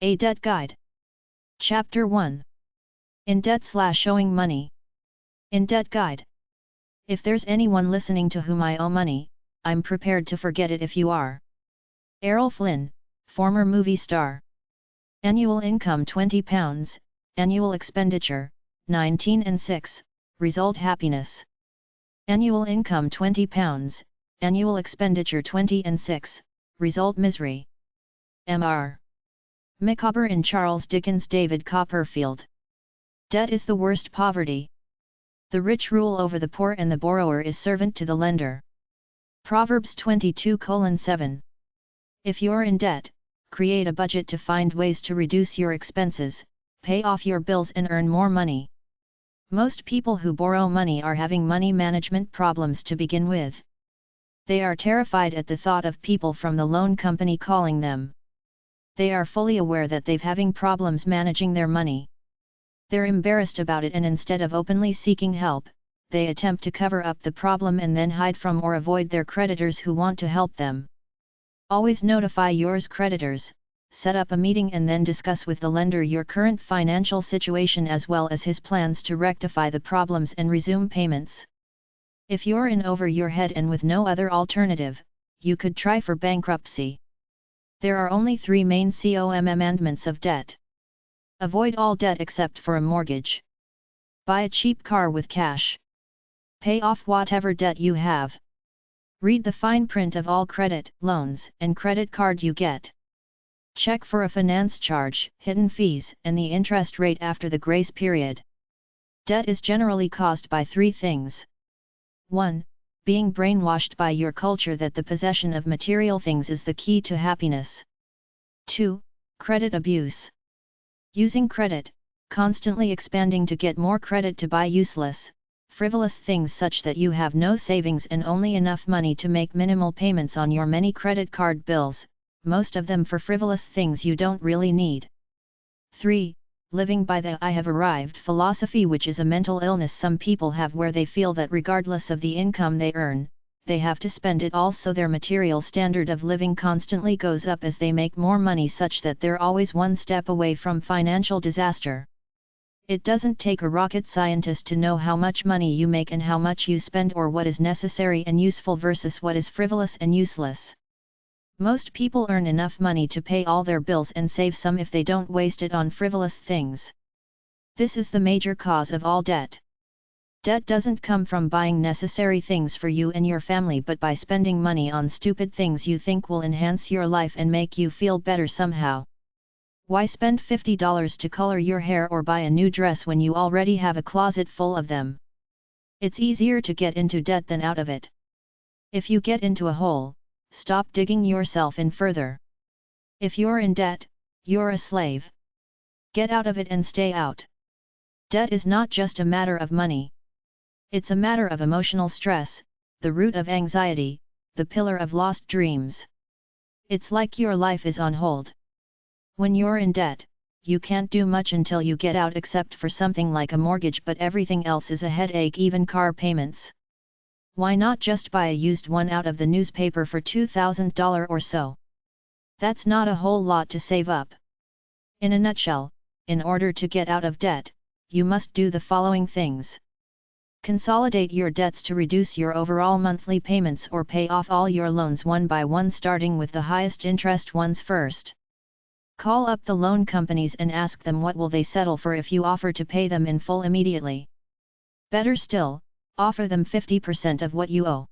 A Debt Guide. Chapter 1. In Debt/Owing Money. In Debt Guide. If there's anyone listening to whom I owe money, I'm prepared to forget it if you are. Errol Flynn, former movie star. Annual income £20, annual expenditure, 19 and 6, result happiness. Annual income £20, annual expenditure 20 and 6, result misery. Mr. Micawber in Charles Dickens' David Copperfield. Debt is the worst poverty. The rich rule over the poor and the borrower is servant to the lender. Proverbs 22:7. If you're in debt, create a budget to find ways to reduce your expenses, pay off your bills and earn more money. Most people who borrow money are having money management problems to begin with. They are terrified at the thought of people from the loan company calling them. They are fully aware that they're having problems managing their money. They're embarrassed about it, and instead of openly seeking help, they attempt to cover up the problem and then hide from or avoid their creditors who want to help them. Always notify your creditors, set up a meeting and then discuss with the lender your current financial situation as well as his plans to rectify the problems and resume payments. If you're in over your head and with no other alternative, you could try for bankruptcy. There are only 3 main commandments of debt. Avoid all debt except for a mortgage. Buy a cheap car with cash. Pay off whatever debt you have. Read the fine print of all credit, loans, and credit card you get. Check for a finance charge, hidden fees, and the interest rate after the grace period. Debt is generally caused by 3 things. 1. Being brainwashed by your culture that the possession of material things is the key to happiness. 2. Credit abuse. Using credit, constantly expanding to get more credit to buy useless, frivolous things such that you have no savings and only enough money to make minimal payments on your many credit card bills, most of them for frivolous things you don't really need. 3. Living by the "I have arrived" philosophy, which is a mental illness some people have where they feel that regardless of the income they earn, they have to spend it all, so their material standard of living constantly goes up as they make more money, such that they're always one step away from financial disaster. It doesn't take a rocket scientist to know how much money you make and how much you spend, or what is necessary and useful versus what is frivolous and useless. Most people earn enough money to pay all their bills and save some if they don't waste it on frivolous things. This is the major cause of all debt. Debt doesn't come from buying necessary things for you and your family, but by spending money on stupid things you think will enhance your life and make you feel better somehow. Why spend $50 to color your hair or buy a new dress when you already have a closet full of them? It's easier to get into debt than out of it. If you get into a hole, stop digging yourself in further. If you're in debt, you're a slave. Get out of it and stay out. Debt is not just a matter of money. It's a matter of emotional stress, the root of anxiety, the pillar of lost dreams. It's like your life is on hold. When you're in debt, you can't do much until you get out except for something like a mortgage, but everything else is a headache, even car payments. Why not just buy a used one out of the newspaper for $2,000 or so? That's not a whole lot to save up. In a nutshell, in order to get out of debt, you must do the following things. Consolidate your debts to reduce your overall monthly payments, or pay off all your loans one by one, starting with the highest interest ones first. Call up the loan companies and ask them what will they settle for if you offer to pay them in full immediately. Better still, offer them 50% of what you owe.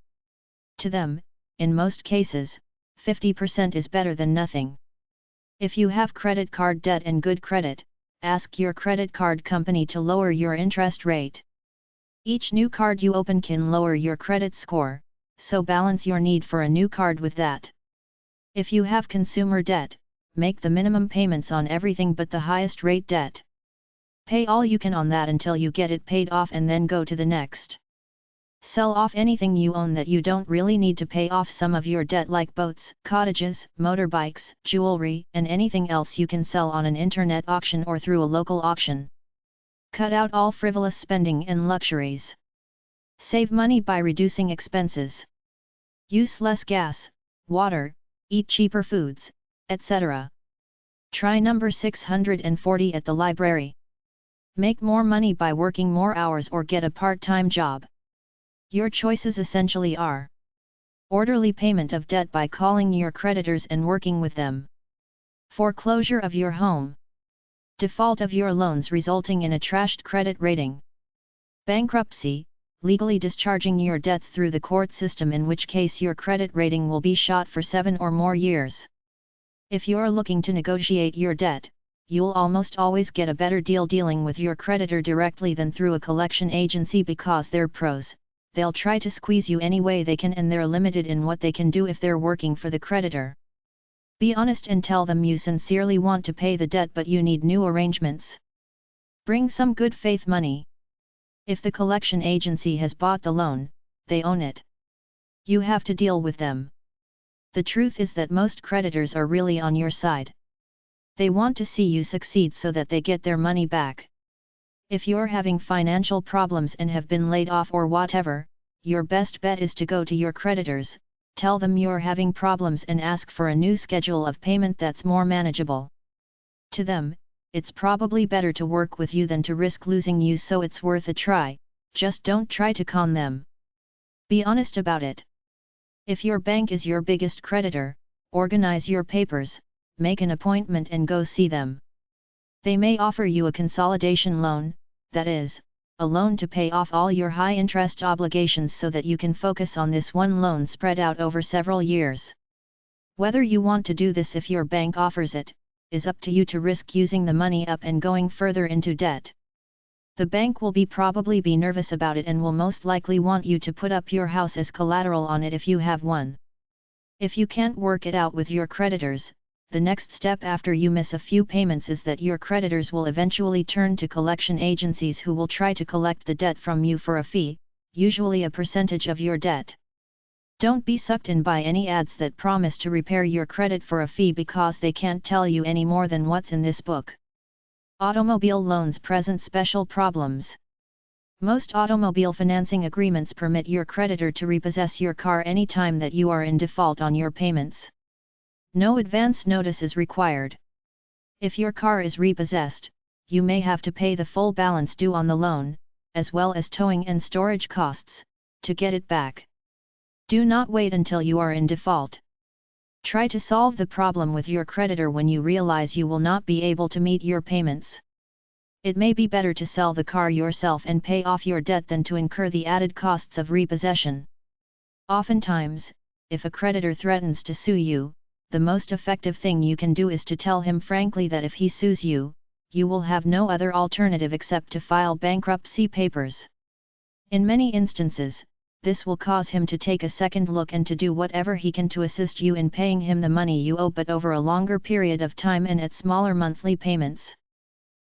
To them, in most cases, 50% is better than nothing. If you have credit card debt and good credit, ask your credit card company to lower your interest rate. Each new card you open can lower your credit score, so balance your need for a new card with that. If you have consumer debt, make the minimum payments on everything but the highest rate debt. Pay all you can on that until you get it paid off and then go to the next. Sell off anything you own that you don't really need to pay off some of your debt, like boats, cottages, motorbikes, jewelry, and anything else you can sell on an internet auction or through a local auction. Cut out all frivolous spending and luxuries. Save money by reducing expenses. Use less gas, water, eat cheaper foods, etc. Try number 640 at the library. Make more money by working more hours or get a part-time job. Your choices essentially are: orderly payment of debt by calling your creditors and working with them, foreclosure of your home, default of your loans resulting in a trashed credit rating, bankruptcy, legally discharging your debts through the court system, in which case your credit rating will be shot for 7 or more years. If you're looking to negotiate your debt, you'll almost always get a better deal dealing with your creditor directly than through a collection agency, because they're pros. They'll try to squeeze you any way they can, and they're limited in what they can do if they're working for the creditor. Be honest and tell them you sincerely want to pay the debt, but you need new arrangements. Bring some good faith money. If the collection agency has bought the loan, they own it. You have to deal with them. The truth is that most creditors are really on your side. They want to see you succeed so that they get their money back. If you're having financial problems and have been laid off or whatever, your best bet is to go to your creditors, tell them you're having problems and ask for a new schedule of payment that's more manageable. To them, it's probably better to work with you than to risk losing you, so it's worth a try. Just don't try to con them. Be honest about it. If your bank is your biggest creditor, organize your papers, make an appointment and go see them. They may offer you a consolidation loan, that is, a loan to pay off all your high-interest obligations so that you can focus on this one loan spread out over several years. Whether you want to do this if your bank offers it, is up to you to risk using the money up and going further into debt. The bank will probably be nervous about it and will most likely want you to put up your house as collateral on it if you have one. If you can't work it out with your creditors, the next step after you miss a few payments is that your creditors will eventually turn to collection agencies who will try to collect the debt from you for a fee, usually a percentage of your debt. Don't be sucked in by any ads that promise to repair your credit for a fee, because they can't tell you any more than what's in this book. Automobile loans present special problems. Most automobile financing agreements permit your creditor to repossess your car any time that you are in default on your payments. No advance notice is required. If your car is repossessed, you may have to pay the full balance due on the loan, as well as towing and storage costs, to get it back. Do not wait until you are in default. Try to solve the problem with your creditor when you realize you will not be able to meet your payments. It may be better to sell the car yourself and pay off your debt than to incur the added costs of repossession. Oftentimes, if a creditor threatens to sue you, the most effective thing you can do is to tell him frankly that if he sues you, you will have no other alternative except to file bankruptcy papers. In many instances, this will cause him to take a second look and to do whatever he can to assist you in paying him the money you owe, but over a longer period of time and at smaller monthly payments.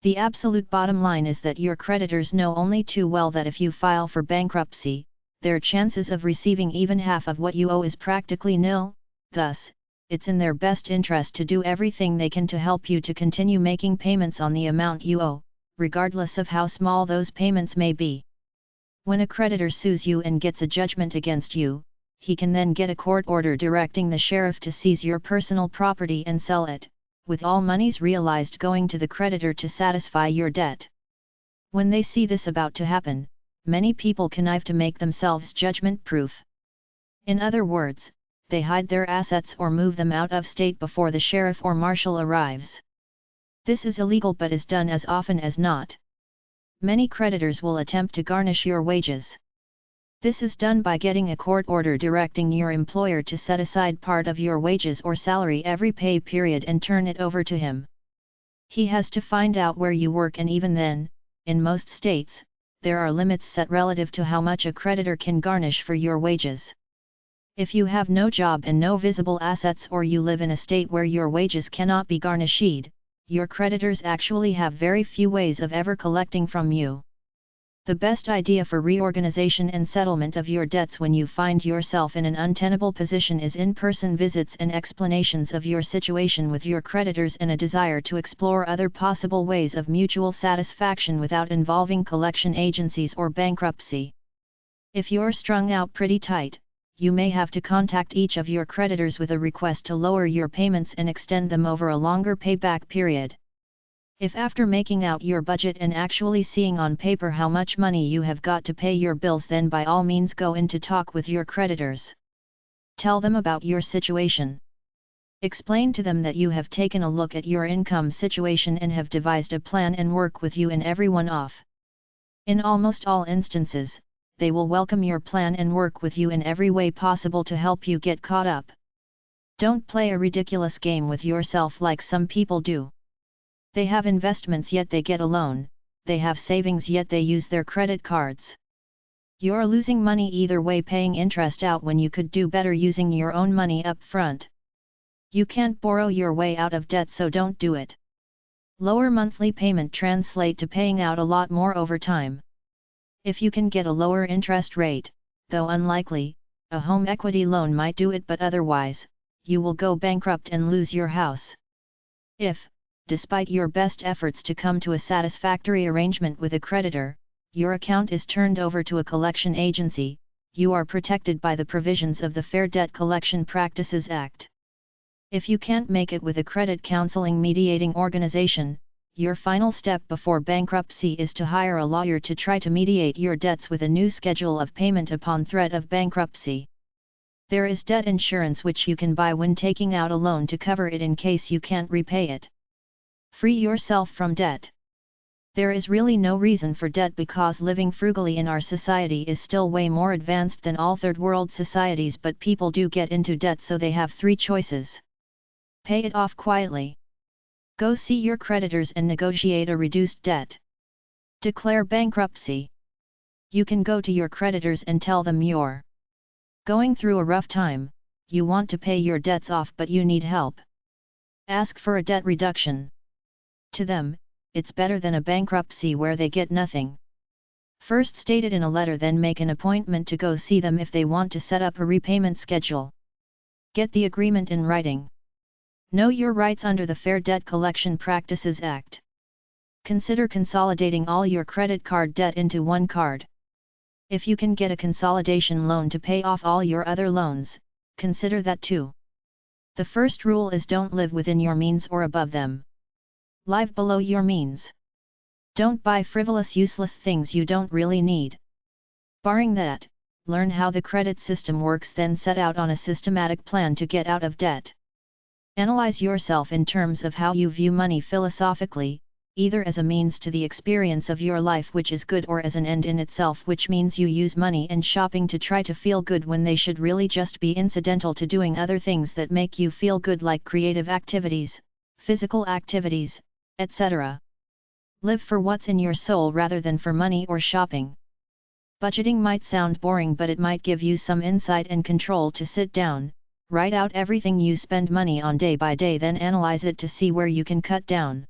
The absolute bottom line is that your creditors know only too well that if you file for bankruptcy, their chances of receiving even half of what you owe is practically nil. Thus, it's in their best interest to do everything they can to help you to continue making payments on the amount you owe, regardless of how small those payments may be. When a creditor sues you and gets a judgment against you, he can then get a court order directing the sheriff to seize your personal property and sell it, with all monies realized going to the creditor to satisfy your debt. When they see this about to happen, many people connive to make themselves judgment-proof. In other words, they hide their assets or move them out of state before the sheriff or marshal arrives. This is illegal but is done as often as not. Many creditors will attempt to garnish your wages. This is done by getting a court order directing your employer to set aside part of your wages or salary every pay period and turn it over to him. He has to find out where you work, and even then, in most states, there are limits set relative to how much a creditor can garnish for your wages. If you have no job and no visible assets, or you live in a state where your wages cannot be garnished, your creditors actually have very few ways of ever collecting from you. The best idea for reorganization and settlement of your debts when you find yourself in an untenable position is in-person visits and explanations of your situation with your creditors, and a desire to explore other possible ways of mutual satisfaction without involving collection agencies or bankruptcy. If you're strung out pretty tight, you may have to contact each of your creditors with a request to lower your payments and extend them over a longer payback period. If after making out your budget and actually seeing on paper how much money you have got to pay your bills, then by all means go in to talk with your creditors. Tell them about your situation. Explain to them that you have taken a look at your income situation and have devised a plan and work with you and everyone off. In almost all instances, they will welcome your plan and work with you in every way possible to help you get caught up. Don't play a ridiculous game with yourself like some people do. They have investments yet they get a loan, they have savings yet they use their credit cards. You're losing money either way, paying interest out when you could do better using your own money up front. You can't borrow your way out of debt, so don't do it. Lower monthly payment translate to paying out a lot more over time. If you can get a lower interest rate, though unlikely, a home equity loan might do it, but otherwise, you will go bankrupt and lose your house. If, despite your best efforts to come to a satisfactory arrangement with a creditor, your account is turned over to a collection agency, you are protected by the provisions of the Fair Debt Collection Practices Act. If you can't make it with a credit counseling mediating organization, your final step before bankruptcy is to hire a lawyer to try to mediate your debts with a new schedule of payment upon threat of bankruptcy. There is debt insurance which you can buy when taking out a loan to cover it in case you can't repay it. Free yourself from debt. There is really no reason for debt because living frugally in our society is still way more advanced than all third world societies, but people do get into debt, so they have three choices. Pay it off quietly. Go see your creditors and negotiate a reduced debt. Declare bankruptcy. You can go to your creditors and tell them you're going through a rough time, you want to pay your debts off but you need help. Ask for a debt reduction. To them, it's better than a bankruptcy where they get nothing. First state it in a letter, then make an appointment to go see them if they want to set up a repayment schedule. Get the agreement in writing. Know your rights under the Fair Debt Collection Practices Act. Consider consolidating all your credit card debt into one card. If you can get a consolidation loan to pay off all your other loans, consider that too. The first rule is don't live within your means or above them. Live below your means. Don't buy frivolous, useless things you don't really need. Barring that, learn how the credit system works, then set out on a systematic plan to get out of debt. Analyze yourself in terms of how you view money philosophically, either as a means to the experience of your life which is good, or as an end in itself, which means you use money and shopping to try to feel good when they should really just be incidental to doing other things that make you feel good, like creative activities, physical activities, etc. Live for what's in your soul rather than for money or shopping. Budgeting might sound boring, but it might give you some insight and control to sit down, write out everything you spend money on day by day, then analyze it to see where you can cut down.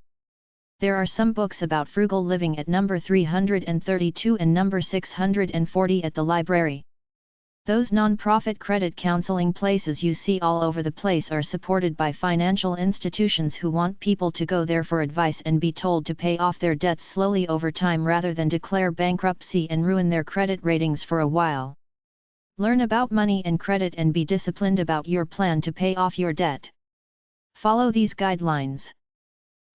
There are some books about frugal living at number 332 and number 640 at the library. Those non-profit credit counseling places you see all over the place are supported by financial institutions who want people to go there for advice and be told to pay off their debts slowly over time rather than declare bankruptcy and ruin their credit ratings for a while. Learn about money and credit and be disciplined about your plan to pay off your debt. Follow these guidelines.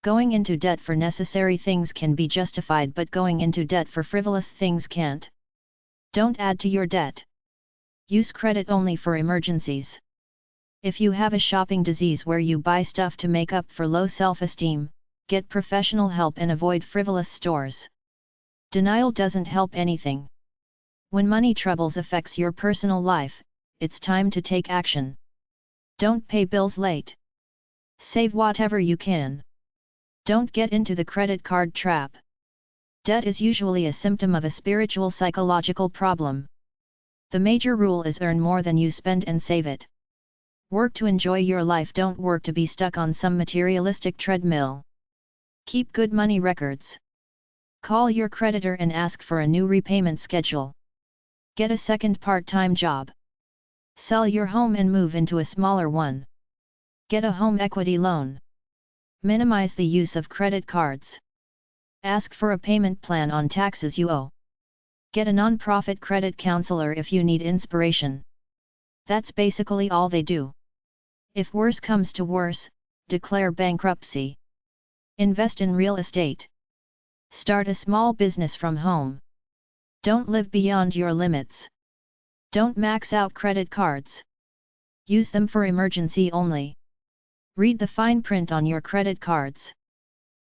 Going into debt for necessary things can be justified, but going into debt for frivolous things can't. Don't add to your debt. Use credit only for emergencies. If you have a shopping disease where you buy stuff to make up for low self-esteem, get professional help and avoid frivolous stores. Denial doesn't help anything. When money troubles affects your personal life, it's time to take action. Don't pay bills late. Save whatever you can. Don't get into the credit card trap. Debt is usually a symptom of a spiritual psychological problem. The major rule is earn more than you spend and save it. Work to enjoy your life, don't work to be stuck on some materialistic treadmill. Keep good money records. Call your creditor and ask for a new repayment schedule. Get a second part-time job. Sell your home and move into a smaller one. Get a home equity loan. Minimize the use of credit cards. Ask for a payment plan on taxes you owe. Get a non-profit credit counselor if you need inspiration. That's basically all they do. If worse comes to worse, declare bankruptcy. Invest in real estate. Start a small business from home. Don't live beyond your limits. Don't max out credit cards. Use them for emergency only. Read the fine print on your credit cards.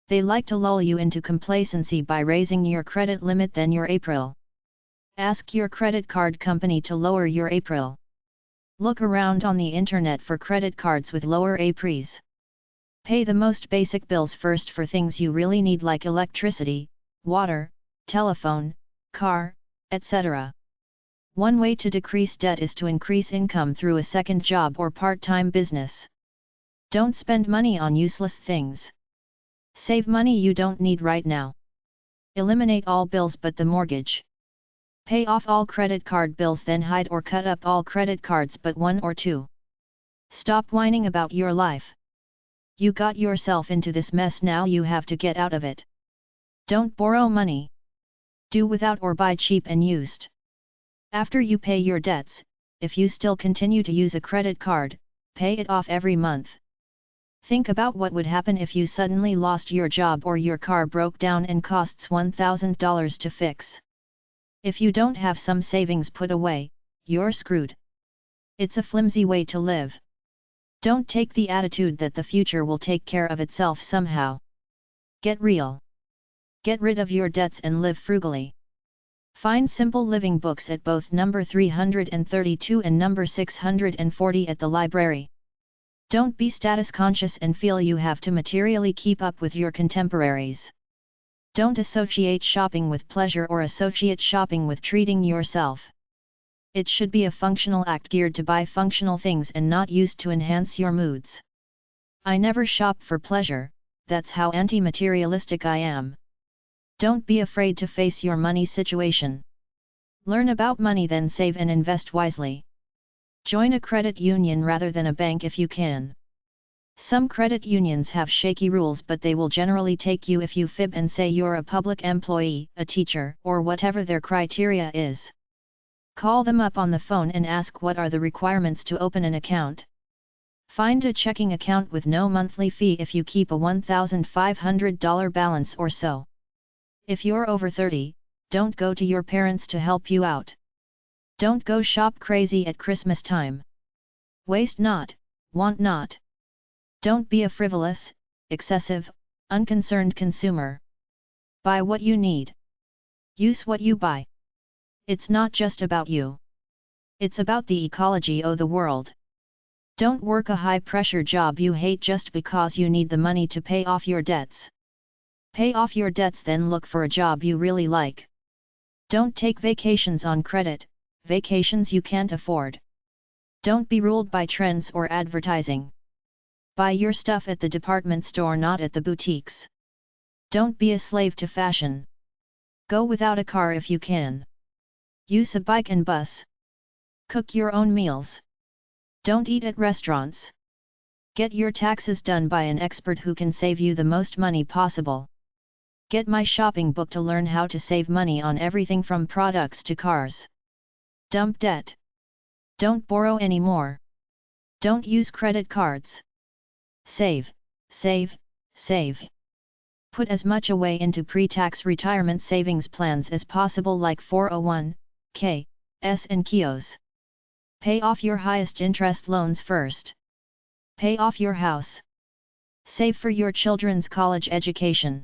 They like to lull you into complacency by raising your credit limit than your April. Ask your credit card company to lower your April. Look around on the internet for credit cards with lower APRs. Pay the most basic bills first for things you really need like electricity, water, telephone, car, etc. One way to decrease debt is to increase income through a second job or part-time business. Don't spend money on useless things. Save money you don't need right now. Eliminate all bills but the mortgage. Pay off all credit card bills, then hide or cut up all credit cards but one or two. Stop whining about your life. You got yourself into this mess, now you have to get out of it. Don't borrow money. Do without or buy cheap and used. After you pay your debts, if you still continue to use a credit card, pay it off every month. Think about what would happen if you suddenly lost your job or your car broke down and costs $1,000 to fix. If you don't have some savings put away, you're screwed. It's a flimsy way to live. Don't take the attitude that the future will take care of itself somehow. Get real. Get rid of your debts and live frugally. Find Simple Living books at both number 332 and number 640 at the library. Don't be status conscious and feel you have to materially keep up with your contemporaries. Don't associate shopping with pleasure or associate shopping with treating yourself. It should be a functional act geared to buy functional things and not used to enhance your moods. I never shop for pleasure, that's how anti-materialistic I am. Don't be afraid to face your money situation. Learn about money, then save and invest wisely. Join a credit union rather than a bank if you can. Some credit unions have shaky rules, but they will generally take you if you fib and say you're a public employee, a teacher, or whatever their criteria is. Call them up on the phone and ask what are the requirements to open an account. Find a checking account with no monthly fee if you keep a $1,500 balance or so. If you're over 30, don't go to your parents to help you out. Don't go shop crazy at Christmas time. Waste not, want not. Don't be a frivolous, excessive, unconcerned consumer. Buy what you need. Use what you buy. It's not just about you. It's about the ecology of the world. Don't work a high-pressure job you hate just because you need the money to pay off your debts. Pay off your debts, then look for a job you really like. Don't take vacations on credit, vacations you can't afford. Don't be ruled by trends or advertising. Buy your stuff at the department store, not at the boutiques. Don't be a slave to fashion. Go without a car if you can. Use a bike and bus. Cook your own meals. Don't eat at restaurants. Get your taxes done by an expert who can save you the most money possible. Get my shopping book to learn how to save money on everything from products to cars. Dump debt. Don't borrow anymore. Don't use credit cards. Save, save, save. Put as much away into pre-tax retirement savings plans as possible, like 401k, S and KIOS. Pay off your highest interest loans first. Pay off your house. Save for your children's college education.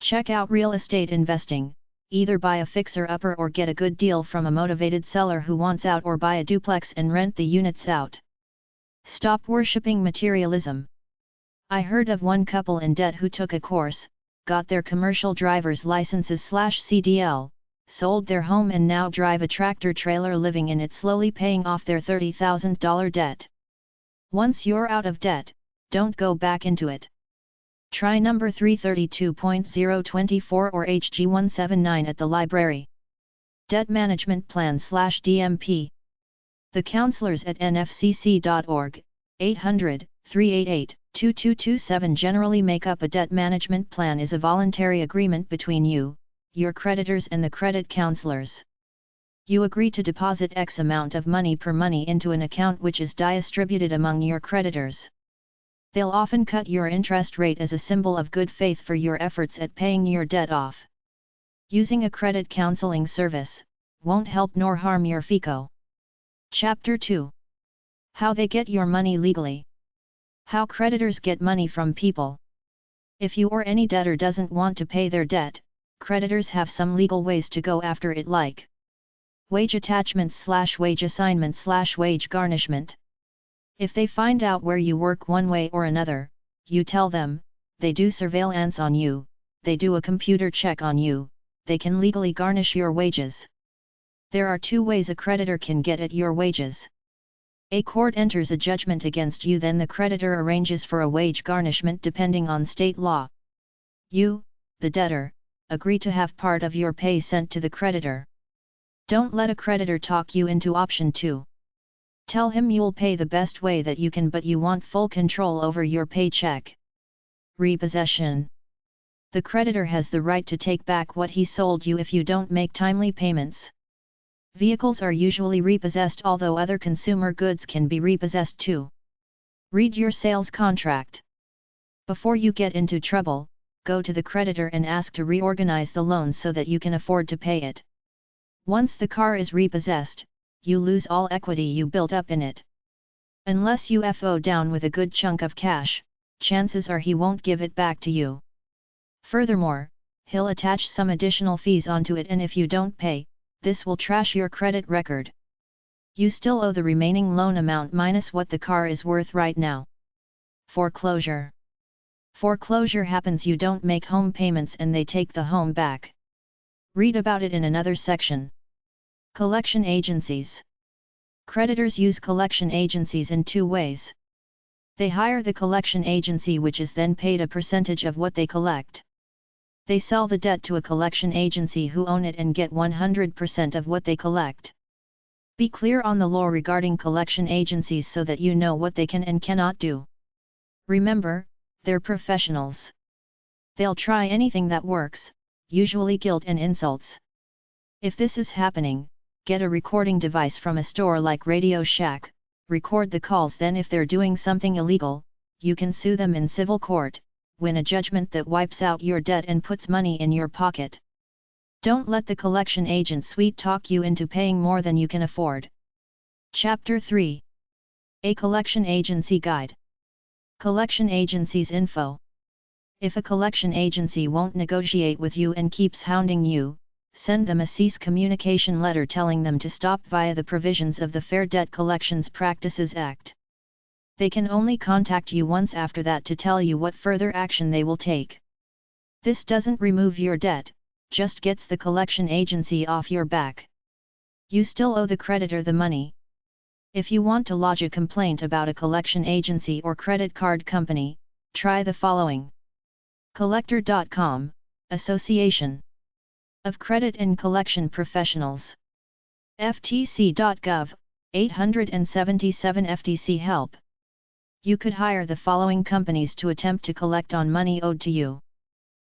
Check out real estate investing. Either buy a fixer-upper or get a good deal from a motivated seller who wants out, or buy a duplex and rent the units out. Stop worshipping materialism. I heard of one couple in debt who took a course, got their commercial driver's licenses/CDL, sold their home and now drive a tractor trailer living in it, slowly paying off their $30,000 debt. Once you're out of debt, don't go back into it. Try number 332.024 or HG179 at the library. Debt Management Plan/DMP. The counselors at nfcc.org, 800-388-2227 generally make up a debt management plan is a voluntary agreement between you, your creditors and the credit counselors. You agree to deposit X amount of money per month into an account which is distributed among your creditors. They'll often cut your interest rate as a symbol of good faith for your efforts at paying your debt off. Using a credit counseling service won't help nor harm your FICO. Chapter 2. How they get your money legally. How creditors get money from people. If you or any debtor doesn't want to pay their debt, creditors have some legal ways to go after it, like wage attachments/wage assignment/wage garnishment. If they find out where you work one way or another, you tell them, they do surveillance on you, they do a computer check on you, they can legally garnish your wages. There are 2 ways a creditor can get at your wages. A court enters a judgment against you, then the creditor arranges for a wage garnishment depending on state law. You, the debtor, agree to have part of your pay sent to the creditor. Don't let a creditor talk you into option 2. Tell him you'll pay the best way that you can, but you want full control over your paycheck. Repossession. The creditor has the right to take back what he sold you if you don't make timely payments. Vehicles are usually repossessed, although other consumer goods can be repossessed too. Read your sales contract. Before you get into trouble, go to the creditor and ask to reorganize the loan so that you can afford to pay it. Once the car is repossessed, you lose all equity you built up in it. Unless you FO down with a good chunk of cash, chances are he won't give it back to you. Furthermore, he'll attach some additional fees onto it, and if you don't pay, this will trash your credit record. You still owe the remaining loan amount minus what the car is worth right now. Foreclosure. Foreclosure happens you don't make home payments and they take the home back. Read about it in another section. Collection agencies. Creditors use collection agencies in 2 ways. They hire the collection agency, which is then paid a percentage of what they collect. They sell the debt to a collection agency who own it and get 100% of what they collect. Be clear on the law regarding collection agencies so that you know what they can and cannot do. Remember, they're professionals. They'll try anything that works, usually guilt and insults. If this is happening, get a recording device from a store like Radio Shack, record the calls, then if they're doing something illegal, you can sue them in civil court, win a judgment that wipes out your debt and puts money in your pocket. Don't let the collection agent sweet talk you into paying more than you can afford. Chapter 3. A collection agency guide. Collection agencies info. If a collection agency won't negotiate with you and keeps hounding you, send them a cease communication letter telling them to stop via the provisions of the Fair Debt Collections Practices Act. They can only contact you once after that to tell you what further action they will take. This doesn't remove your debt, just gets the collection agency off your back. You still owe the creditor the money. If you want to lodge a complaint about a collection agency or credit card company, try the following. Collector.com, Association of Credit and Collection Professionals. FTC.gov, 877 FTC Help. You could hire the following companies to attempt to collect on money owed to you.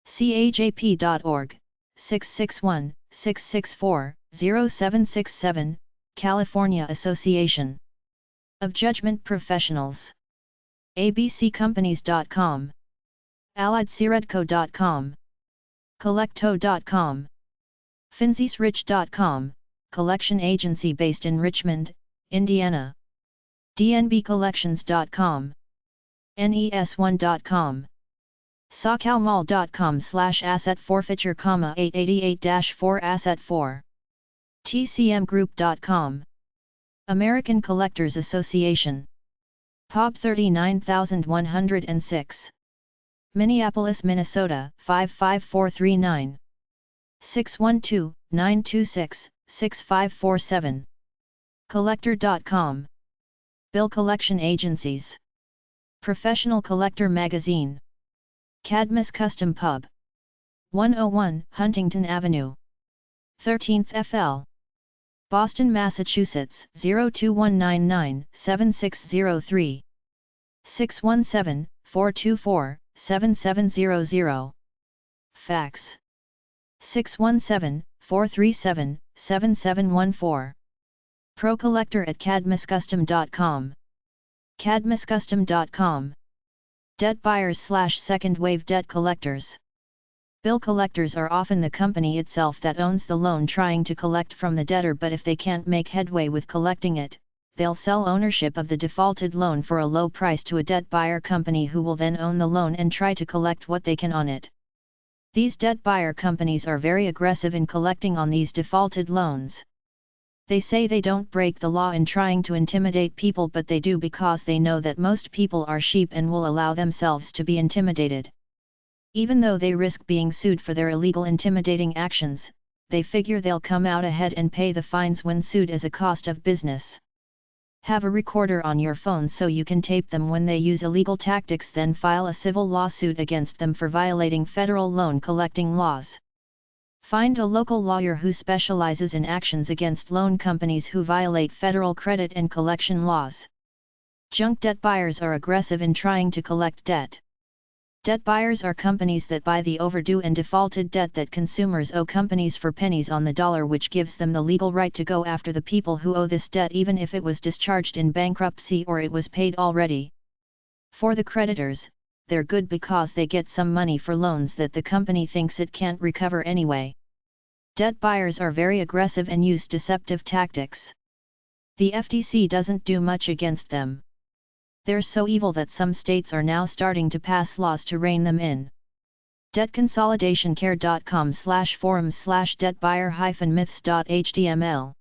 CAJP.org, 661-664-0767, California Association of Judgment Professionals. ABCCompanies.com. AlliedSiredco.com. Collecto.com. FinziesRich.com, collection agency based in Richmond, Indiana. DNBCollections.com. NES1.com. SoCalMall.com/asset forfeiture, 888-4 asset 4. TCMGroup.com. American Collectors Association. POB 39106. Minneapolis, Minnesota 55439. 612-926-6547. Collector.com. Bill Collection Agencies. Professional Collector Magazine. Cadmus Custom Pub. 101 Huntington Avenue, 13th FL. Boston, Massachusetts 02199-7603. 617-424-7700. Fax 617 437-7714. Pro Collector at cadmuscustom.com. cadmuscustom.com. Debt buyers/second wave debt collectors. Bill collectors are often the company itself that owns the loan trying to collect from the debtor, but if they can't make headway with collecting it, they'll sell ownership of the defaulted loan for a low price to a debt buyer company who will then own the loan and try to collect what they can on it. These debt buyer companies are very aggressive in collecting on these defaulted loans. They say they don't break the law in trying to intimidate people, but they do because they know that most people are sheep and will allow themselves to be intimidated. Even though they risk being sued for their illegal intimidating actions, they figure they'll come out ahead and pay the fines when sued as a cost of business. Have a recorder on your phone so you can tape them when they use illegal tactics, then file a civil lawsuit against them for violating federal loan collecting laws. Find a local lawyer who specializes in actions against loan companies who violate federal credit and collection laws. Junk debt buyers are aggressive in trying to collect debt. Debt buyers are companies that buy the overdue and defaulted debt that consumers owe companies for pennies on the dollar, which gives them the legal right to go after the people who owe this debt even if it was discharged in bankruptcy or it was paid already. For the creditors, they're good because they get some money for loans that the company thinks it can't recover anyway. Debt buyers are very aggressive and use deceptive tactics. The FTC doesn't do much against them. They're so evil that some states are now starting to pass laws to rein them in. debtconsolidationcare.com/forums/debtbuyer-myths.html.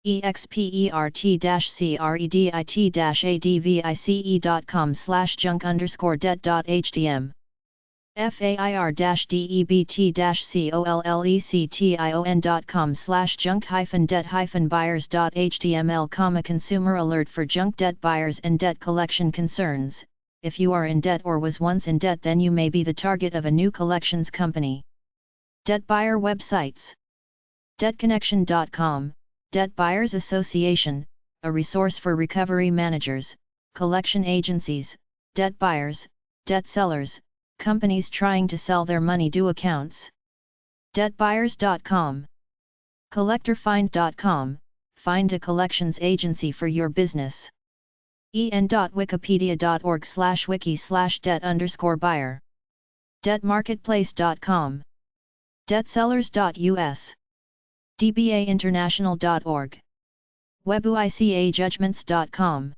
expert-credit-advice.com/junk_debt.htm. fair-debt-collection.com/junk-debt-buyers.html. Consumer alert for junk debt buyers and debt collection concerns. If you are in debt or was once in debt, then you may be the target of a new collections company. Debt buyer websites. debtconnection.com, Debt Buyers Association, a resource for recovery managers, collection agencies, debt buyers, debt sellers, companies trying to sell their money due accounts. debtbuyers.com. collectorfind.com, find a collections agency for your business. en.wikipedia.org/wiki/debt_buyer. debtmarketplace.com. debtsellers.us. dbainternational.org. webuicajudgments.com.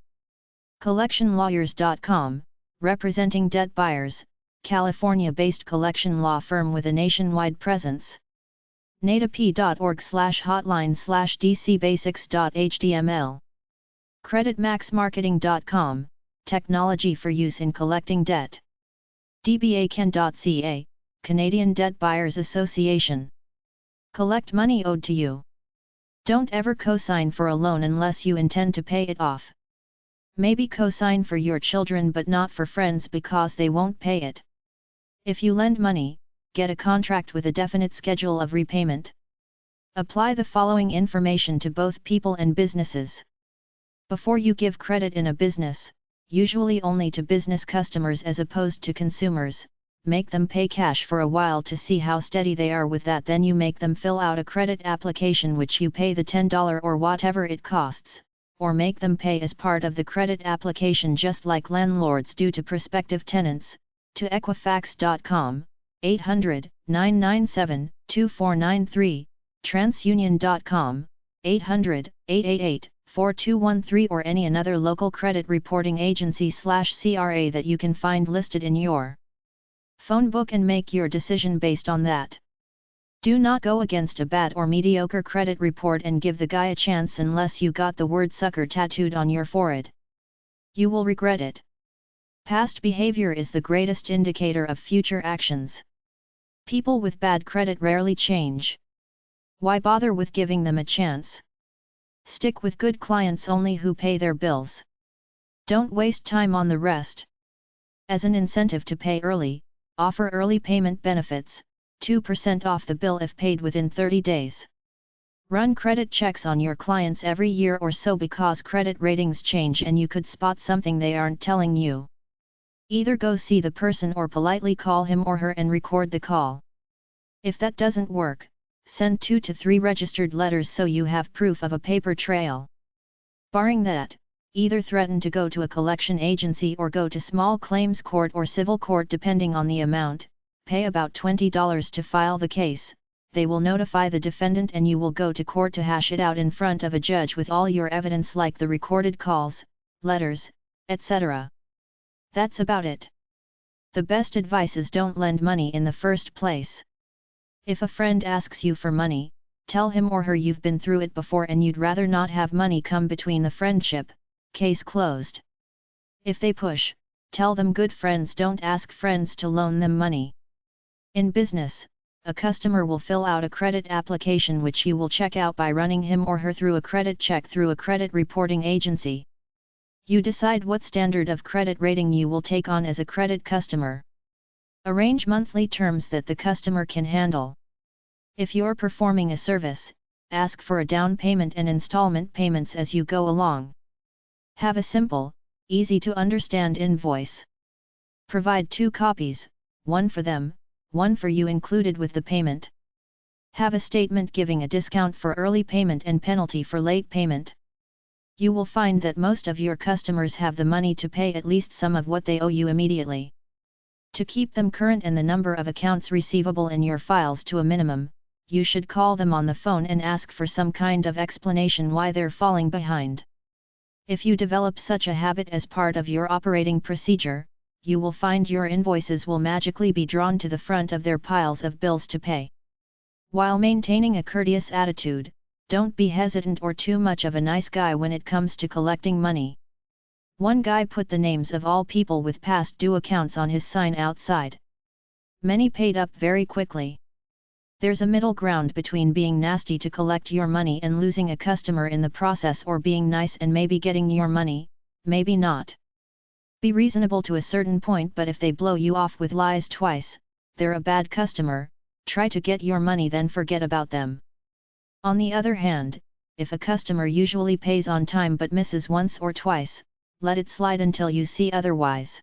collectionlawyers.com, representing debt buyers, California-based collection law firm with a nationwide presence. natap.org/hotline/dcbasics.html. creditmaxmarketing.com, technology for use in collecting debt. dbacan.ca, Canadian Debt Buyers Association. Collect money owed to you. Don't ever co-sign for a loan unless you intend to pay it off. Maybe co-sign for your children but not for friends because they won't pay it. If you lend money, get a contract with a definite schedule of repayment. Apply the following information to both people and businesses. Before you give credit in a business, usually only to business customers as opposed to consumers, make them pay cash for a while to see how steady they are with that. Then you make them fill out a credit application which you pay the $10 or whatever it costs, or make them pay as part of the credit application just like landlords do to prospective tenants. To Equifax.com, 800-997-2493, TransUnion.com, 800-888-4213 or any another local credit reporting agency/CRA that you can find listed in your phone book and make your decision based on that. Do not go against a bad or mediocre credit report and give the guy a chance unless you got the word sucker tattooed on your forehead. You will regret it. Past behavior is the greatest indicator of future actions. People with bad credit rarely change. Why bother with giving them a chance? Stick with good clients only who pay their bills. Don't waste time on the rest. As an incentive to pay early, offer early payment benefits, 2% off the bill if paid within 30 days. Run credit checks on your clients every year or so because credit ratings change and you could spot something they aren't telling you. Either go see the person or politely call him or her and record the call. If that doesn't work, Send 2 to 3 registered letters so you have proof of a paper trail. Barring that, either threaten to go to a collection agency or go to small claims court or civil court depending on the amount, pay about $20 to file the case, they will notify the defendant and you will go to court to hash it out in front of a judge with all your evidence like the recorded calls, letters, etc. That's about it. The best advice is don't lend money in the first place. If a friend asks you for money, tell him or her you've been through it before and you'd rather not have money come between the friendship, case closed. If they push, tell them good friends don't ask friends to loan them money. In business, a customer will fill out a credit application which you will check out by running him or her through a credit check through a credit reporting agency. You decide what standard of credit rating you will take on as a credit customer. Arrange monthly terms that the customer can handle. If you're performing a service, ask for a down payment and installment payments as you go along. Have a simple, easy to understand invoice. Provide 2 copies, one for them, one for you included with the payment. Have a statement giving a discount for early payment and penalty for late payment. You will find that most of your customers have the money to pay at least some of what they owe you immediately. To keep them current and the number of accounts receivable in your files to a minimum, you should call them on the phone and ask for some kind of explanation why they're falling behind. If you develop such a habit as part of your operating procedure, you will find your invoices will magically be drawn to the front of their piles of bills to pay. While maintaining a courteous attitude, don't be hesitant or too much of a nice guy when it comes to collecting money. One guy put the names of all people with past due accounts on his sign outside. Many paid up very quickly. There's a middle ground between being nasty to collect your money and losing a customer in the process, or being nice and maybe getting your money, maybe not. Be reasonable to a certain point, but if they blow you off with lies twice, they're a bad customer. Try to get your money then forget about them. On the other hand, if a customer usually pays on time but misses once or twice, let it slide until you see otherwise.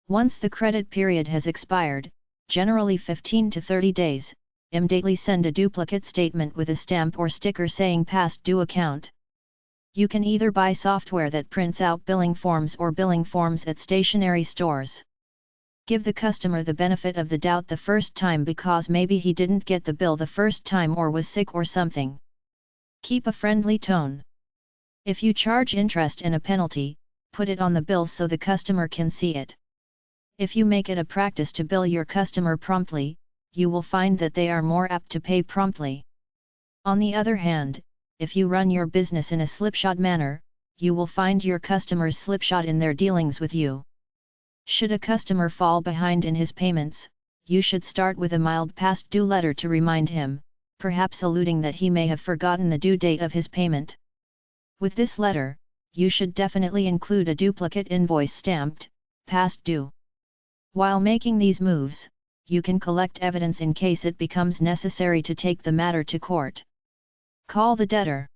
Once the credit period has expired, generally 15 to 30 days, immediately send a duplicate statement with a stamp or sticker saying past due account. You can either buy software that prints out billing forms or billing forms at stationery stores. Give the customer the benefit of the doubt the first time because maybe he didn't get the bill the first time or was sick or something. Keep a friendly tone. If you charge interest and a penalty, put it on the bill so the customer can see it. If you make it a practice to bill your customer promptly, you will find that they are more apt to pay promptly. On the other hand, if you run your business in a slipshod manner, you will find your customers slipshod in their dealings with you. Should a customer fall behind in his payments, you should start with a mild past due letter to remind him, perhaps alluding that he may have forgotten the due date of his payment. With this letter, you should definitely include a duplicate invoice stamped, past due. While making these moves, you can collect evidence in case it becomes necessary to take the matter to court. Call the debtor.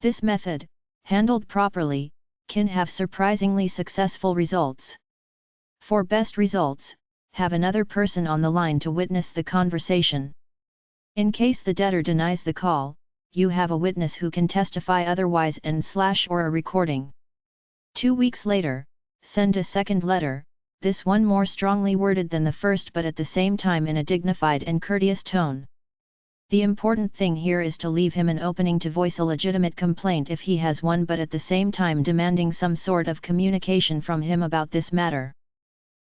This method, handled properly, can have surprisingly successful results. For best results, have another person on the line to witness the conversation. In case the debtor denies the call, you have a witness who can testify otherwise and/or a recording. 2 weeks later, send a second letter, this one more strongly worded than the first but at the same time in a dignified and courteous tone. The important thing here is to leave him an opening to voice a legitimate complaint if he has one, but at the same time demanding some sort of communication from him about this matter.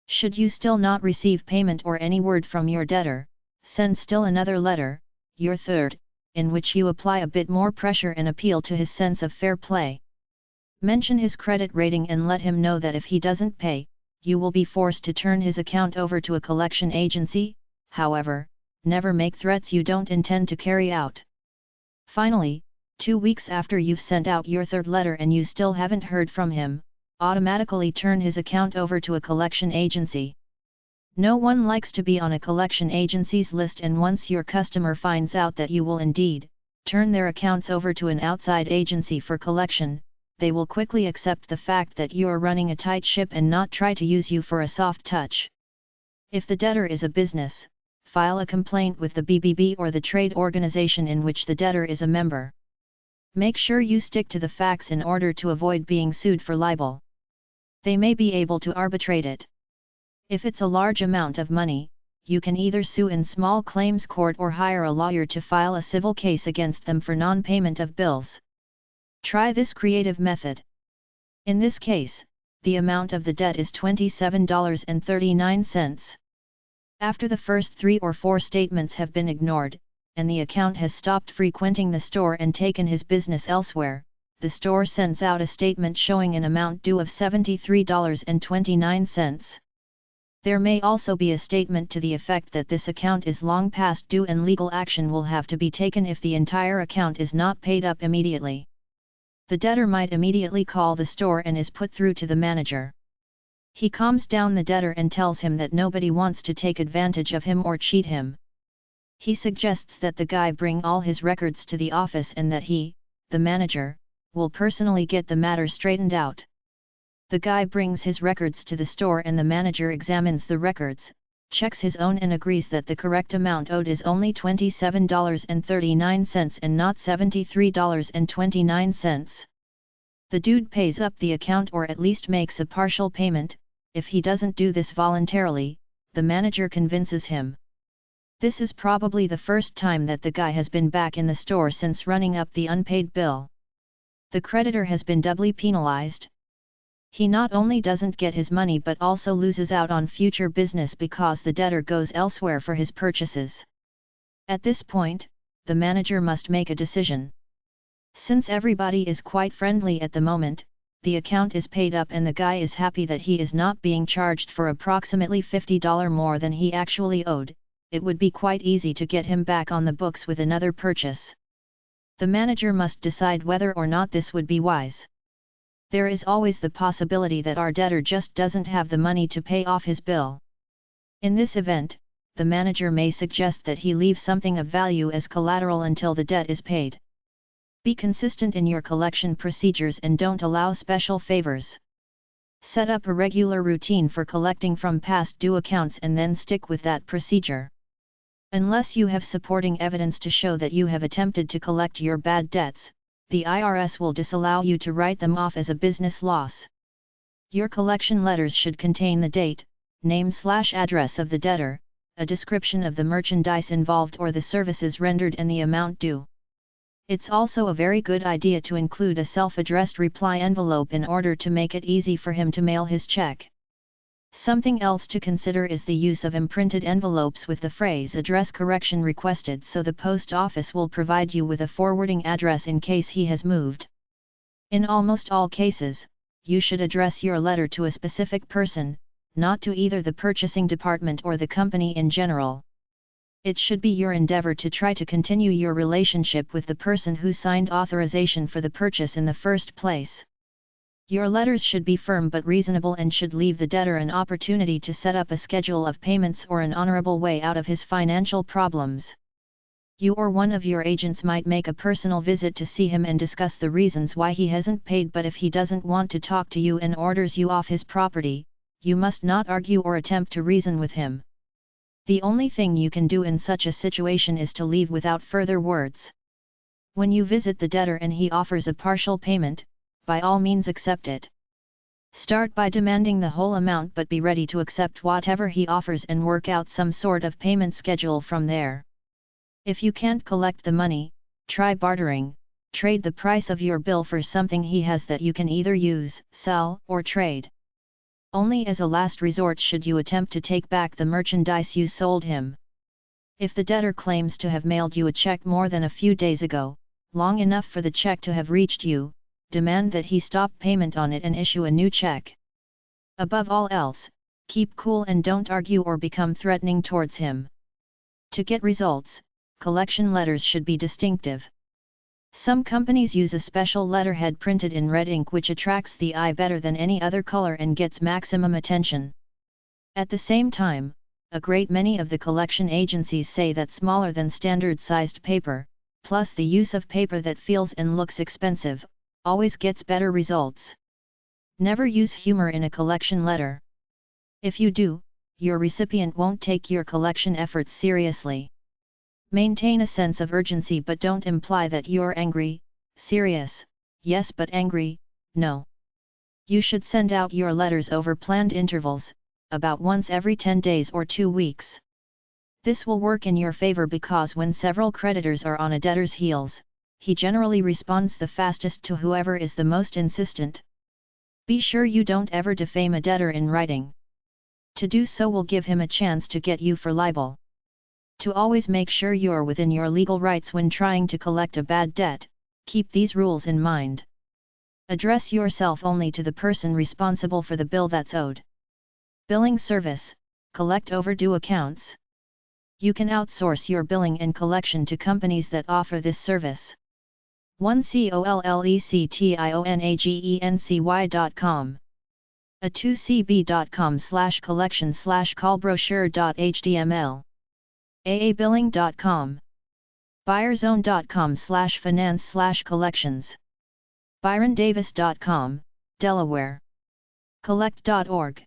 Should you still not receive payment or any word from your debtor, send still another letter, your third, in which you apply a bit more pressure and appeal to his sense of fair play. Mention his credit rating and let him know that if he doesn't pay, you will be forced to turn his account over to a collection agency. However, never make threats you don't intend to carry out. Finally, 2 weeks after you've sent out your third letter and you still haven't heard from him, automatically turn his account over to a collection agency. No one likes to be on a collection agency's list, and once your customer finds out that you will indeed turn their accounts over to an outside agency for collection, they will quickly accept the fact that you are running a tight ship and not try to use you for a soft touch. If the debtor is a business, file a complaint with the BBB or the trade organization in which the debtor is a member. Make sure you stick to the facts in order to avoid being sued for libel. They may be able to arbitrate it. If it's a large amount of money, you can either sue in small claims court or hire a lawyer to file a civil case against them for non-payment of bills. Try this creative method. In this case, the amount of the debt is $27.39. After the first 3 or 4 statements have been ignored, and the account has stopped frequenting the store and taken his business elsewhere, the store sends out a statement showing an amount due of $73.29. There may also be a statement to the effect that this account is long past due and legal action will have to be taken if the entire account is not paid up immediately. The debtor might immediately call the store and is put through to the manager. He calms down the debtor and tells him that nobody wants to take advantage of him or cheat him. He suggests that the guy bring all his records to the office and that he, the manager, will personally get the matter straightened out. The guy brings his records to the store and the manager examines the records, checks his own and agrees that the correct amount owed is only $27.39 and not $73.29. The dude pays up the account or at least makes a partial payment. If he doesn't do this voluntarily, the manager convinces him. This is probably the first time that the guy has been back in the store since running up the unpaid bill. The creditor has been doubly penalized. He not only doesn't get his money but also loses out on future business because the debtor goes elsewhere for his purchases. At this point, the manager must make a decision. Since everybody is quite friendly at the moment, the account is paid up and the guy is happy that he is not being charged for approximately $50 more than he actually owed, it would be quite easy to get him back on the books with another purchase. The manager must decide whether or not this would be wise. There is always the possibility that our debtor just doesn't have the money to pay off his bill. In this event, the manager may suggest that he leave something of value as collateral until the debt is paid. Be consistent in your collection procedures and don't allow special favors. Set up a regular routine for collecting from past due accounts and then stick with that procedure. Unless you have supporting evidence to show that you have attempted to collect your bad debts, the IRS will disallow you to write them off as a business loss. Your collection letters should contain the date, name/address of the debtor, a description of the merchandise involved or the services rendered and the amount due. It's also a very good idea to include a self-addressed reply envelope in order to make it easy for him to mail his check. Something else to consider is the use of imprinted envelopes with the phrase address correction requested, so the post office will provide you with a forwarding address in case he has moved. In almost all cases, you should address your letter to a specific person, not to either the purchasing department or the company in general. It should be your endeavor to try to continue your relationship with the person who signed authorization for the purchase in the first place. Your letters should be firm but reasonable and should leave the debtor an opportunity to set up a schedule of payments or an honorable way out of his financial problems. You or one of your agents might make a personal visit to see him and discuss the reasons why he hasn't paid, but if he doesn't want to talk to you and orders you off his property, you must not argue or attempt to reason with him. The only thing you can do in such a situation is to leave without further words. When you visit the debtor and he offers a partial payment, by all means accept it. Start by demanding the whole amount but be ready to accept whatever he offers and work out some sort of payment schedule from there. If you can't collect the money, try bartering. Trade the price of your bill for something he has that you can either use, sell, or trade. Only as a last resort should you attempt to take back the merchandise you sold him. If the debtor claims to have mailed you a check more than a few days ago, long enough for the check to have reached you, demand that he stop payment on it and issue a new check. Above all else, keep cool and don't argue or become threatening towards him. To get results, collection letters should be distinctive. Some companies use a special letterhead printed in red ink which attracts the eye better than any other color and gets maximum attention. At the same time, a great many of the collection agencies say that smaller than standard-sized paper, plus the use of paper that feels and looks expensive, always gets better results. Never use humor in a collection letter. If you do, your recipient won't take your collection efforts seriously. Maintain a sense of urgency but don't imply that you're angry, serious, yes but angry, no. You should send out your letters over planned intervals, about once every 10 days or 2 weeks. This will work in your favor because when several creditors are on a debtor's heels, he generally responds the fastest to whoever is the most insistent. Be sure you don't ever defame a debtor in writing. To do so will give him a chance to get you for libel. To always make sure you're within your legal rights when trying to collect a bad debt, keep these rules in mind. Address yourself only to the person responsible for the bill that's owed. Billing service, collect overdue accounts. You can outsource your billing and collection to companies that offer this service. 1collectionagency.com. a2cb.com/collection/callbrochure.html. aabilling.com. buyerzone.com/finance/collections. byrondavis.com, Delaware. collect.org.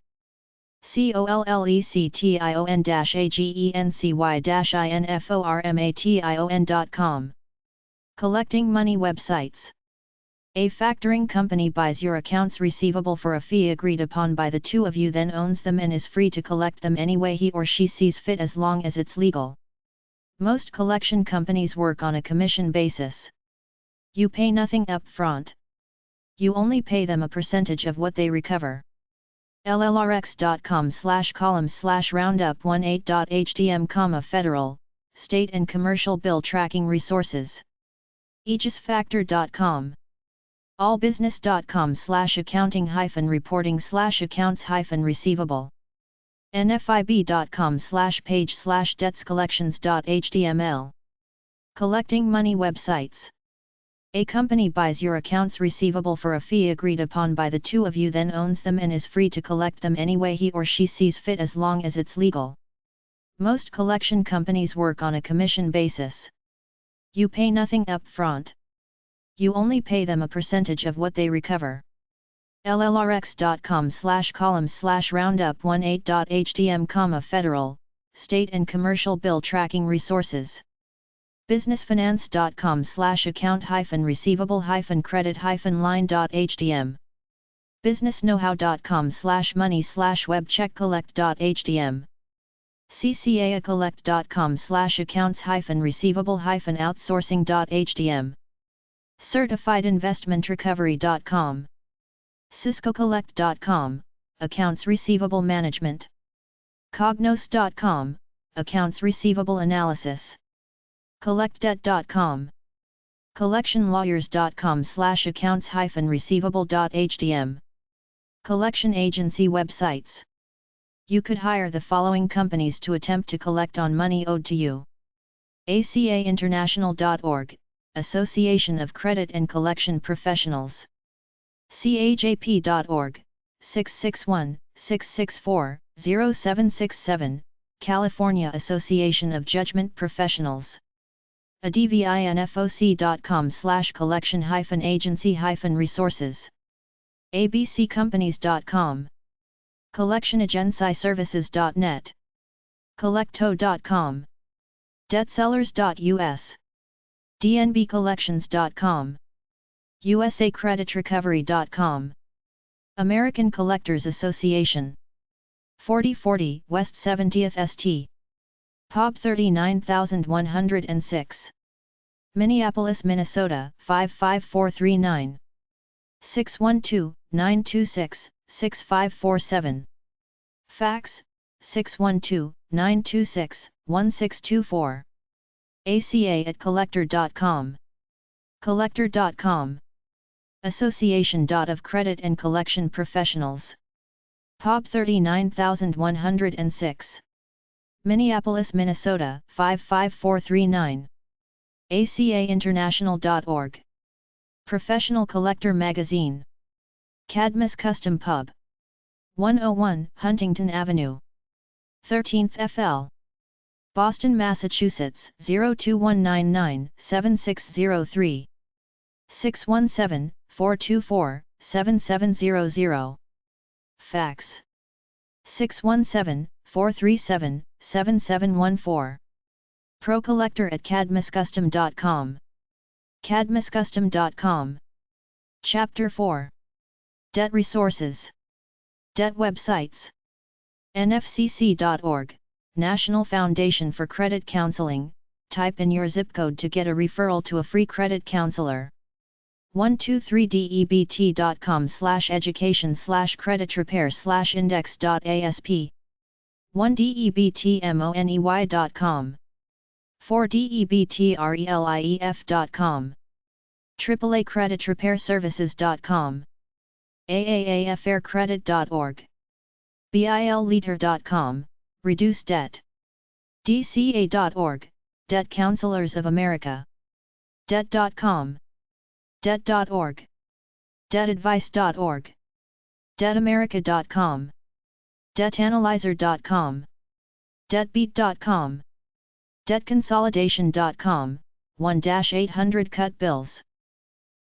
collection-agency-information.com. Collecting money websites. A factoring company buys your accounts receivable for a fee agreed upon by the two of you, then owns them and is free to collect them any way he or she sees fit as long as it's legal. Most collection companies work on a commission basis. You pay nothing up front. You only pay them a percentage of what they recover. llrx.com/columns/roundup18.htm, federal, state and commercial bill tracking resources. aegisfactor.com. allbusiness.com/accounting-reporting/accounts-receivable. nfib.com/page/debtscollections.html. Collecting money websites. A company buys your accounts receivable for a fee agreed upon by the two of you, then owns them and is free to collect them any way he or she sees fit as long as it's legal. Most collection companies work on a commission basis. You pay nothing up front. You only pay them a percentage of what they recover. llrx.com/columns/roundup18.htm, federal, state and commercial bill tracking resources. businesfinance.com/account-receivable-credit-line.htm. businessknowhow.com/money/webcheckcollect.htm. ccaacollect.com/accounts-receivable-outsourcing.htm. certifiedinvestmentrecovery.com. ciscocollect.com, accounts receivable management. cognos.com, accounts receivable analysis. collectdebt.com. collectionlawyers.com/accounts-receivable.htm. Collection agency websites. You could hire the following companies to attempt to collect on money owed to you. acainternational.org, Association of Credit and Collection Professionals. cajp.org, 661-664-0767, California Association of Judgment Professionals. advinfo.com/collection-agency-resources. abccompanies.com. collectionagencyservices.net. collecto.com. debtsellers.us. dnbcollections.com. usacreditrecovery.com. American Collectors Association. 4040 West 70th St. POB 39106. Minneapolis, Minnesota 55439. 612-926-6547. Fax, 612-926-1624. aca@collector.com. collector.com. Association of Credit and Collection Professionals. POB 39106. Minneapolis, Minnesota 55439. acainternational.org. Professional Collector Magazine. Cadmus Custom Pub. 101 Huntington Avenue. 13th FL. Boston, Massachusetts 02199-7603. 617-424-7700. Fax. 437-7714. Pro Collector at cadmuscustom.com. cadmuscustom.com. Chapter 4. Debt Resources. Debt Websites. nfcc.org, National Foundation for Credit Counseling. Type in your zip code to get a referral to a free credit counselor. 123debt.com/education/creditrepair/index.asp. 1debtmoney.com. 4debtrelief.com. AAAcreditrepairservices.com. AAAfaircredit.org. billeater.com, Reduce Debt. dca.org, Debt Counselors of America. Debt.com. Debt.org. Debtadvice.org. Debtamerica.com. Debtanalyzer.com. Debtbeat.com. Debtconsolidation.com, 1-800 Cut Bills.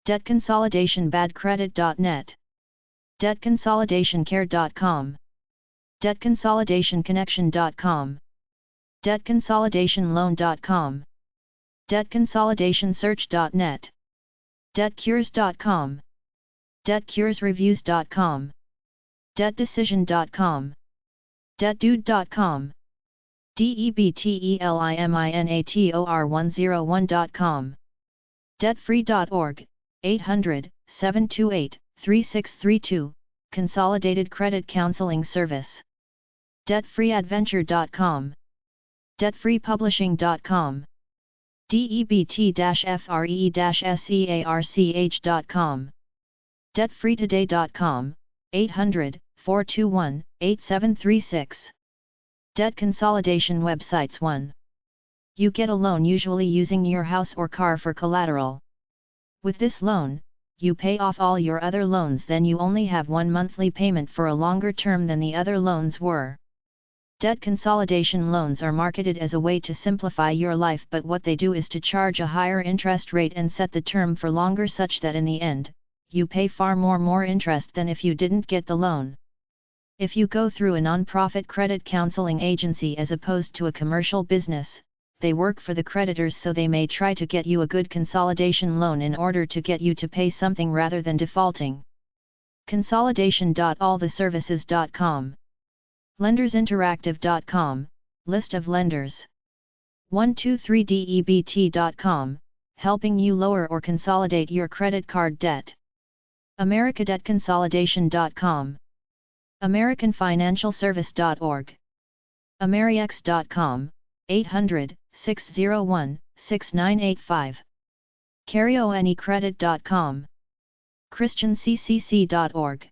Debtconsolidationbadcredit.net. Debtconsolidationcare.com. Debtconsolidationconnection.com. Debtconsolidationloan.com. Debtconsolidationsearch.net. Debtcures.com. Debtcuresreviews.com. Debtdecision.com. Debtdude.com. debteliminator101.com. Debtfree.org, 800-728-3632, Consolidated Credit Counseling Service. Debtfreeadventure.com. Debtfreepublishing.com. debt-free-search.com. Debtfreetoday.com, 800-421-8736. Debt Consolidation Websites. 1. You get a loan usually using your house or car for collateral. With this loan, you pay off all your other loans, then you only have one monthly payment for a longer term than the other loans were. Debt consolidation loans are marketed as a way to simplify your life, but what they do is to charge a higher interest rate and set the term for longer such that in the end, you pay far more interest than if you didn't get the loan. If you go through a non-profit credit counseling agency as opposed to a commercial business, they work for the creditors, so they may try to get you a good consolidation loan in order to get you to pay something rather than defaulting. Consolidation.alltheservices.com. Lendersinteractive.com, List of lenders. 123debt.com, helping you lower or consolidate your credit card debt. AmericaDebtConsolidation.com. AmericanFinancialService.org. AmeriX.com, 800-601-6985. CarrioAnyCredit.com. ChristianCCC.org.